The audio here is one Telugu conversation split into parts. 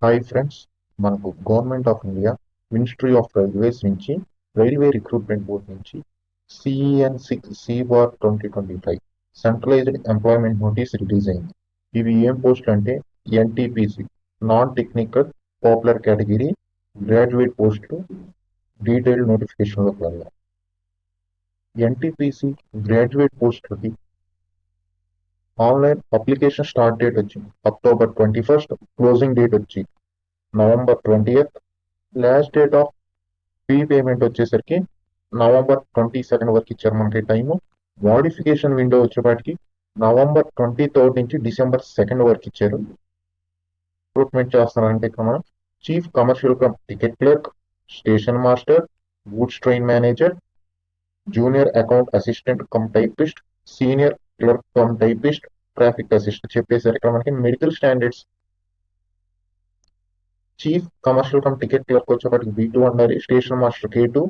హాయ్ ఫ్రెండ్స్, మనకు government of India ministry of railways నుంచి రైల్వే రిక్రూట్మెంట్ బోర్డ్ నుంచి CEN6 C-BAR 2025 centralised employment notice release అయింది. ఇవి ఏం పోస్టులు అంటే NTPC non technical popular category graduate పోస్టులు. డీటెయిల్డ్ నోటిఫికేషన్లోకి వెళ్దాం. NTPC గ్రాడ్యుయేట్ పోస్టులకి ఆన్లైన్ అప్లికేషన్ స్టార్ట్ డేట్ వచ్చింది October 21st, క్లోజింగ్ డేట్ వచ్చి November 20th. Last date of fee payment వచ్చేసరికి November 22nd వరకు ఇచ్చారు మనకి టైము. మోడిఫికేషన్ విండో వచ్చేపాటికి November 23rd నుంచి December 2nd వరకు ఇచ్చారు. రిక్రూట్మెంట్ చేస్తున్నారంటే ఇక్కడ మనం chief commercial come ticket clerk, station master, goods train manager, junior account assistant cum typist, senior clerk cum typist, traffic assistant చెప్పేసారు. ఇక్కడ మనకి medical standards chief commercial come ticket clerk వచ్చేపాటికి B2 ఉండాలి, station master K2,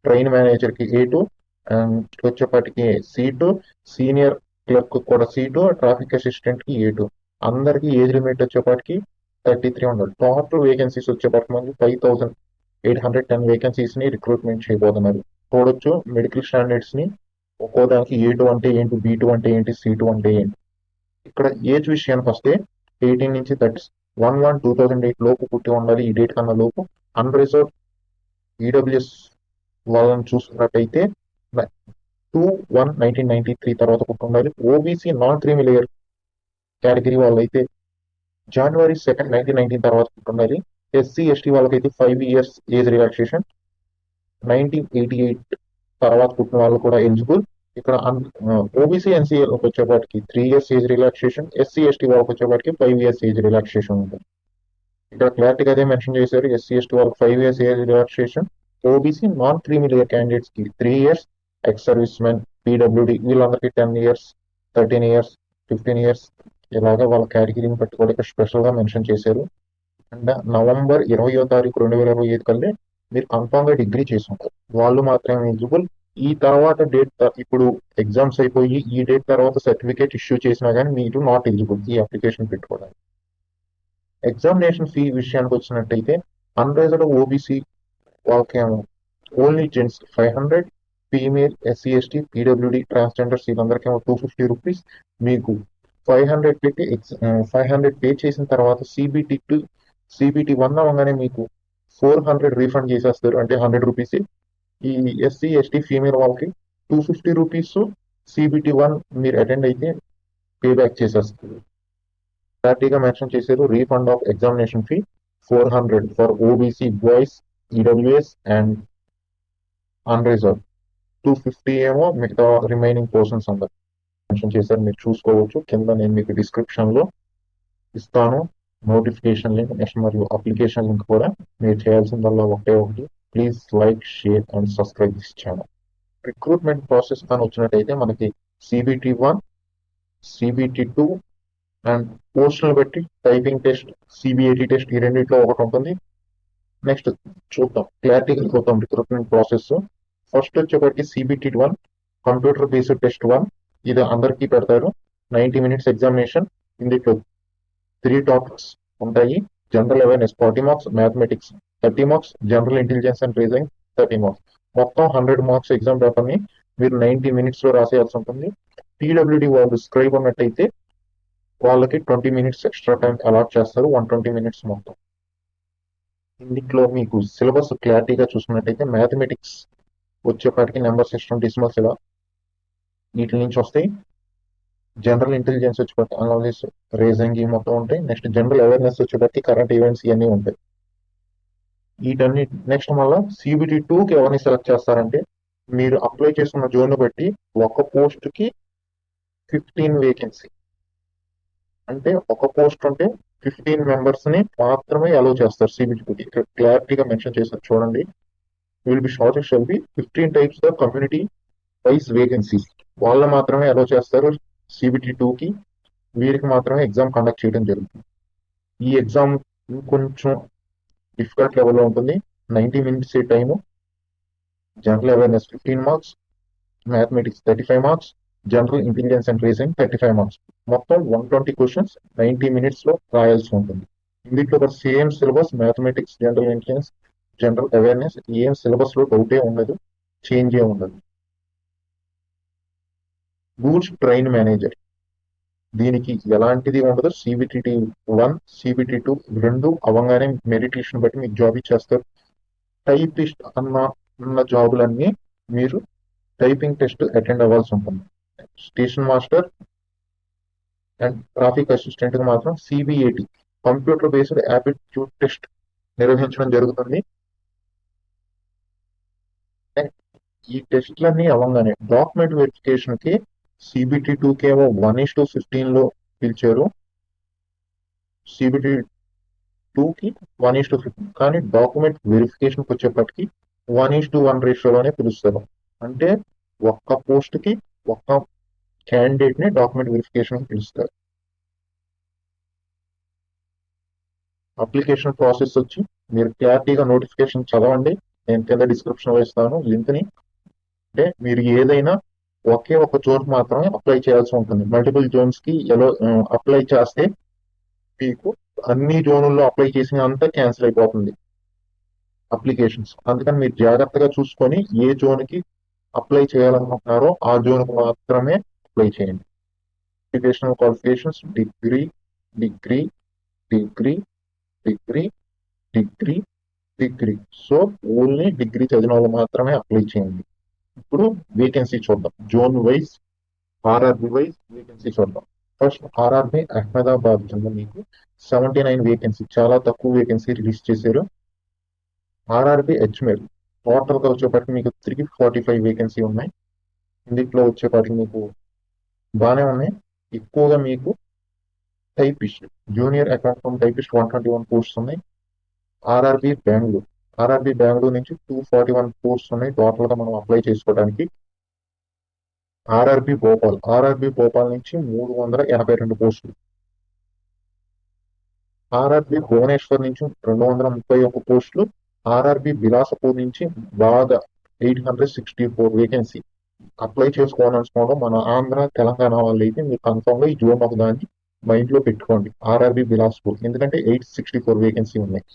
train manager కి A2, అండ్ వచ్చేపాటికి C2, సీనియర్ క్లర్క్ కూడా C2, ట్రాఫిక్ అసిస్టెంట్ కి A2. అందరికి ఏజ్ లిమిట్ వచ్చేపాటికి 33 ఉండాలి. టోటల్ వేకెన్సీస్ వచ్చేపాటికి మనకి 5810 వేకెన్సీస్ ని రిక్రూట్మెంట్ చేయబోతున్నారు. చూడొచ్చు మెడికల్ స్టాండర్డ్స్ ని, ఒక్కో దానికి A2 అంటే ఏంటి, B2 అంటే ఏంటి, C2 అంటే ఏంటి. ఇక్కడ ఏజ్ విషయానికి వస్తే 18 నుంచి 31/1/2008 లోపు పుట్టి ఉండాలి. ఈ డేట్ కన్నా లోపు. అన్రిజర్వ్ ఈడబ్ల్యూఎస్ వాళ్ళని చూసుకున్నట్టయితే 2/1/1993 తర్వాత పుట్టి ఉండాలి. OBC non creamy layer category వాళ్ళైతే January 2nd, 1919 తర్వాత పుట్టి ఉండాలి. SC/ST వాళ్ళకైతే 5 years ఏజ్ రిలాక్సేషన్. 1988 తర్వాత పుట్టిన వాళ్ళు కూడా ఎలిజిబుల్. ఇక్కడ ఓబీసీ NCA వచ్చేపాటికి 3 years ఏజ్ రిలాక్సేషన్. SC/ST వాళ్ళకి వచ్చేపాటికి 5 years ఏజ్ రిలాక్సేషన్ ఉంటుంది. ఇక్కడ క్లారిటీగా అదే మెన్షన్ చేశారు. SC/ST వాళ్ళకి 5 years age relaxation. OBC non creamy layer candidates కి 3 years, ex service men, PWD వీళ్ళందరికీ 10 years, 13 years, 15 years ఇలాగా వాళ్ళ కేటగిరీని బట్టి కూడా ఇక్కడ స్పెషల్ గా మెన్షన్ చేశారు. అండ్ November 20వ తారీఖు 2025 కల్లా మీరు కన్ఫామ్ గా డిగ్రీ చేసుకుంటారు, వాళ్ళు మాత్రమే ఎలిజిబుల్. ఈ తర్వాత డేట్ ఇప్పుడు ఎగ్జామ్స్ అయిపోయి ఈ డేట్ తర్వాత సర్టిఫికేట్ ఇష్యూ చేసినా కానీ మీరు నాట్ ఎలిజిబుల్ ఈ అప్లికేషన్ పెట్టుకోవడానికి. ఎగ్జామినేషన్ ఫీ విషయానికి వచ్చినట్టయితే అన్రిజర్వ్డ్ ఓబీసీ వాళ్ళకేమో only gents 500, female, SC/ST, PWD, transgenders వీళ్ళందరికేమో 250 రూపీస్. మీకు 500 పెట్టి 500 పే చేసిన తర్వాత CBT1 అవ్వగానే మీకు 400 రీఫండ్ చేసేస్తారు, అంటే 100 రూపీస్. ఈ SC/ST ఫీమేల్ వాళ్ళకి 250 రూపీస్ CBT1 మీరు అటెండ్ అయితే పే బ్యాక్ చేసేస్తారు. క్లారిటీగా మెన్షన్ చేశారు. Refund of examination fee 400 for OBC boys, EWS and unreserved. 250 ఏమో మిగతా రిమైనింగ్ పోర్షన్స్ అందరు మెన్షన్ చేశారు. మీరు చూసుకోవచ్చు. కింద నేను మీకు డిస్క్రిప్షన్ లో ఇస్తాను నోటిఫికేషన్ లింక్, నెక్స్ట్ మరియు అప్లికేషన్ లింక్ కూడా. మీరు చేయాల్సిందల్లా ఒకటి, please like, share and subscribe this channel. Recruitment process కానీ వచ్చినట్టయితే మనకి CBT1, CBT2 అండ్ పోస్టులను బట్టి టైపింగ్ టెస్ట్, CBAT టెస్ట్ ఈ రెండింటిలో ఒకటి ఉంటుంది. నెక్స్ట్ చూద్దాం, క్లారిటీగా చూద్దాం రిక్రూట్మెంట్ ప్రాసెస్. ఫస్ట్ వచ్చేప్పటికి CBT1 కంప్యూటర్ బేస్డ్ టెస్ట్ 1. ఇది అందరికీ పెడతారు. 90 minutes ఎగ్జామినేషన్. ఇందులో 3 టాపిక్స్ ఉంటాయి. General awareness 40 marks, mathematics 30 marks, general intelligence and reasoning 30 marks. మొత్తం 100 marks ఎగ్జామ్ పేపర్ ని మీరు 90 minutes లో రాసేయాల్సి ఉంటుంది. PWD వాళ్ళు స్క్రైబ్ ఉన్నట్టయితే వాళ్ళకి 20 minutes ఎక్స్ట్రా టైం అలాట్ చేస్తారు, 120 minutes మొత్తం. ఇందులో మీకు సిలబస్ క్లారిటీగా చూసుకున్నట్టయితే మ్యాథమెటిక్స్ వచ్చేపాటికి నెంబర్ సిస్టమ్, డెసిమల్స్ ఇలా వీటి నుంచి వస్తాయి. జనరల్ ఇంటెలిజెన్స్ వచ్చేపాటికి అనాలిసిస్, రీజనింగ్ ఈ మొత్తం ఉంటాయి. నెక్స్ట్ జనరల్ అవేర్నెస్ వచ్చేపాటికి కరెంట్ ఈవెంట్స్ ఇవన్నీ ఉంటాయి. వీటన్ని నెక్స్ట్ మళ్ళీ CBT2కి ఎవరిని సెలెక్ట్ చేస్తారంటే మీరు అప్లై చేసుకున్న జోన్ బట్టి ఒక పోస్ట్ కి 15 వేకెన్సీ, అంటే ఒక పోస్ట్ అంటే 15 members ని మాత్రమే అలౌ చేస్తారు. CBT2కి ఇక్కడ క్లారిటీగా మెన్షన్ చేస్తారు చూడండి. Will be short shall be 15 types the community wise vacancies. వాళ్ళు మాత్రమే అలౌ చేస్తారు CBT2కి. వీరికి మాత్రమే ఎగ్జామ్ కండక్ట్ చేయడం జరుగుతుంది. ఈ ఎగ్జామ్ కొంచెం డిఫికల్ట్ లెవెల్లో ఉంటుంది. 90 minutes time. General awareness 15 marks, mathematics 35 marks, general intelligence and reasoning 35 marks. మొత్తం 120 questions 90 minutes లో రాయాల్సి ఉంటుంది. ఇందులో ఒక same syllabus mathematics, general intelligence, general awareness, ఏం సిలబస్ లో డౌటే ఉండదు, చేంజ్ ఏ ఉండదు. గూడ్స్ ట్రైన్ మేనేజర్, దీనికి ఎలాంటిది ఉండదు. CBTT 1, CBT 2 రెండు అవ్వగానే మెరిట్ లిస్ట్ బట్టి మీకు జాబ్ ఇచ్చేస్తారు. టైపిస్ట్ ఉన్న జాబులన్నీ మీరు టైపింగ్ టెస్ట్ అటెండ్ అవ్వాల్సి ఉంటుంది. Station master and traffic assistant కి మాత్రం CBAT computer based aptitude test నిర్వహించడం జరుగుతుంది. అండ్ ఈ టెస్ట్లన్నీ అవ్వగానే డాక్యుమెంట్ వెరిఫికేషన్ కి CBT 2 కేమో 1:15 లో పిలిచారు, CBT 2 కి 1:15, కానీ డాక్యుమెంట్ వెరిఫికేషన్కి వచ్చేప్పటికి 1:1 రేషియోలోనే పిలుస్తారు. అంటే ఒక్క పోస్ట్ కి ఒక్క క్యాండిడేట్ ని డాక్యుమెంట్ వెరిఫికేషన్ పిలుస్తారు. అప్లికేషన్ ప్రాసెస్ వచ్చి మీరు క్లారిటీగా నోటిఫికేషన్ చదవండి, నేను కింద డిస్క్రిప్షన్ లో ఇస్తాను లింక్ ని. అంటే మీరు ఏదైనా ఒకే ఒక జోన్ మాత్రమే అప్లై చేయాల్సి ఉంటుంది. మల్టిపుల్ జోన్స్ కి ఎలా అప్లై చేస్తే మీకు అన్ని జోన్లలో అప్లై చేసిన అంతా క్యాన్సిల్ అయిపోతుంది అప్లికేషన్స్. అందుకని మీరు జాగ్రత్తగా చూసుకొని ఏ జోన్ కి అప్లై చేయాలనుకుంటున్నారో ఆ జోన్ కు మాత్రమే అప్లై చేయండి. Educational qualifications degree, degree, degree, degree, degree, degree. So only degree చదివిన వాళ్ళు మాత్రమే అప్లై చేయండి. ఇప్పుడు వేకెన్సీ చూద్దాం. Zone wise, RRB wise vacancy చూద్దాం. ఫస్ట్ ఆర్ఆర్బి అహ్మదాబాద్ కింద మీకు 79 వేకెన్సీ, చాలా తక్కువ వేకెన్సీ రిలీజ్ చేశారు. ఆర్ఆర్బి అజ్మీర్ టోటల్ గా వచ్చేప్పటికి మీకు 345 వేకెన్సీ ఉన్నాయి. ఇందులో వచ్చేప్పటికి మీకు బాగానే ఉన్నాయి. ఎక్కువగా మీకు typist, junior accountant typist 121 posts ఉన్నాయి. ఆర్ఆర్బి బెంగళూరు నుంచి 241 పోస్ట్స్ ఉన్నాయి టోటల్ గా మనం అప్లై చేసుకోవడానికి. ఆర్ఆర్బి భోపాల్ నుంచి 382 పోస్టులు. ఆర్ఆర్బి భువనేశ్వర్ నుంచి 231 పోస్టులు. ఆర్ఆర్బి బిలాసపూర్ నుంచి బాగా 864 వేకెన్సీ. అప్లై చేసుకోవాలనుకోవడం మన ఆంధ్ర తెలంగాణ వాళ్ళు అయితే మీరు కన్ఫర్మ్ గా ఈ జూన్ ఒక దాన్ని మైండ్ లో పెట్టుకోండి. ఆర్ఆర్బి బిలాసపూర్ ఎందుకంటే 864 వేకెన్సీ ఉన్నాయి.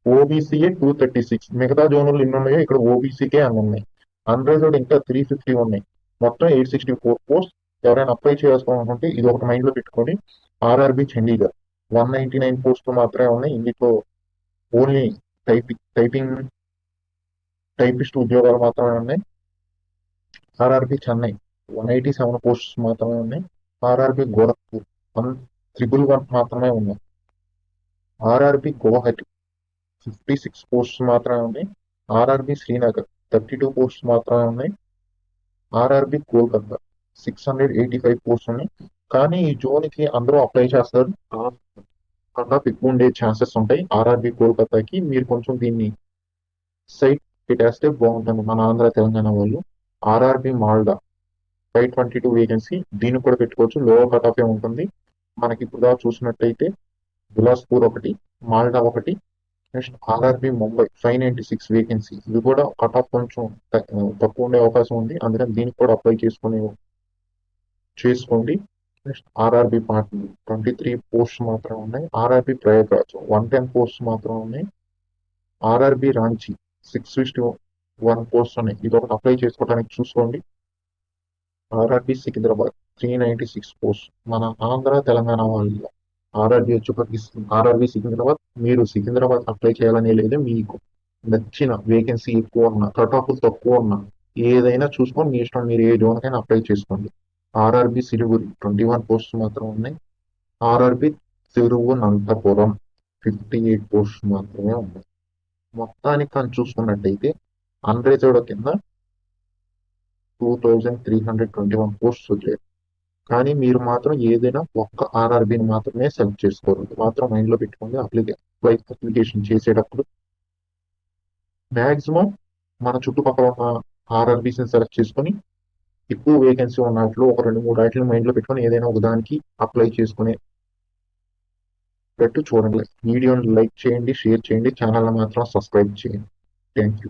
ఓబీసీఏ 236, మిగతా జోన్లు ఎన్ని ఉన్నాయో ఇక్కడ ఓబీసీకే అన్ని ఉన్నాయి. అన్రిజర్వ్డ్ ఇంకా 350 ఉన్నాయి. మొత్తం 864 పోస్ట్. ఎవరైనా అప్లై చేసుకోవాలనుకుంటే ఇది ఒకటి మైండ్ లో పెట్టుకోండి. ఆర్ఆర్బి చండీగఢ్ 199 పోస్టులు మాత్రమే ఉన్నాయి. ఇందులో ఓన్లీ టైపిస్ట్ ఉద్యోగాలు మాత్రమే ఉన్నాయి. ఆర్ఆర్బి చెన్నై 187 పోస్ట్స్ మాత్రమే ఉన్నాయి. ఆర్ఆర్బి గోరఖ్పూర్ 111 మాత్రమే ఉన్నాయి. ఆర్ఆర్బి గువాహటి 56 పోస్ట్స్ మాత్రమే ఉన్నాయి. ఆర్ఆర్బి శ్రీనగర్ 32 పోస్ట్స్ మాత్రమే ఉన్నాయి. ఆర్ఆర్బి కోల్కతా 685 పోస్ట్స్ ఉన్నాయి. కానీ ఈ జోన్ కి అందరూ అప్లై చేస్తారు, కట్ ఆఫ్ ఎక్కువ ఉండే ఛాన్సెస్ ఉంటాయి. ఆర్ఆర్బి కోల్కతాకి మీరు కొంచెం దీన్ని సైట్ పెట్టేస్తే బాగుంటుంది మన ఆంధ్ర తెలంగాణ వాళ్ళు. ఆర్ఆర్బి మాల్డా 522 వేకెన్సీ, దీన్ని కూడా పెట్టుకోవచ్చు, లోవర్ కట్ ఆఫ్ ఉంటుంది. మనకి ఇప్పుడు చూసినట్టయితే బిలాస్పూర్ ఒకటి, మాల్డా ఒకటి. నెక్స్ట్ ఆర్ఆర్బి ముంబై 596 వేకెన్సీ, ఇది కూడా కట్ ఆఫ్ కొంచెం తక్కువ ఉండే అవకాశం ఉంది. అందుకని దీనికి కూడా అప్లై చేసుకోండి. నెక్స్ట్ ఆర్ఆర్బి పాట్నా 23 పోస్ట్ మాత్రం ఉన్నాయి. ఆర్ఆర్బి ప్రయాగ్రాజ్ 110 పోస్ట్ మాత్రం ఉన్నాయి. ఆర్ఆర్బి రాంచీ 661 పోస్ట్ ఉన్నాయి. ఇది ఒకటి అప్లై చేసుకోవడానికి చూసుకోండి. RRB Secunderabad 396 post. మన ఆంధ్ర తెలంగాణ వాళ్ళు ఆర్ఆర్బి వచ్చేప్పటికి ఆర్ఆర్బి సికింద్రాబాద్, మీరు సికింద్రాబాద్ అప్లై చేయాలనే లేదు, మీకు నచ్చిన వేకెన్సీ ఎక్కువ ఉన్న, కట్ ఆఫ్ తక్కువ ఉన్న ఏదైనా చూసుకొని మీ ఇష్టం, మీరు ఏ జోన్కైనా అప్లై చేసుకోండి. ఆర్ఆర్బి సిలిగురి 21 పోస్ట్ మాత్రం ఉన్నాయి. ఆర్ఆర్బి తిరువనంతపురం 58 పోస్ట్ మాత్రమే ఉన్నాయి. మొత్తానికి కానీ చూసుకున్నట్టయితే అన్రిజర్వ్డ్ కింద 2321 పోస్ట్స్ వచ్చాయి. కానీ మీరు మాత్రం ఏదైనా ఒక్క ఆర్ఆర్బిని మాత్రమే సెలెక్ట్ చేసుకోరు, మాత్రం మైండ్ లో పెట్టుకోండి. అప్లికేషన్ చేసేటప్పుడు మాక్సిమం మన చుట్టుపక్కల ఉన్న ఆర్ఆర్బిస్ సెలెక్ట్ చేసుకొని ఎక్కువ వేకెన్సీ ఉన్న వాటిలో ఒక 2-3 వాటిని మైండ్ లో పెట్టుకొని ఏదైనా ఒక దానికి అప్లై చేసుకునే పెట్టు చూడండి. వీడియోని లైక్ చేయండి, షేర్ చేయండి, ఛానల్ మాత్రం సబ్స్క్రైబ్ చేయండి. Thank you.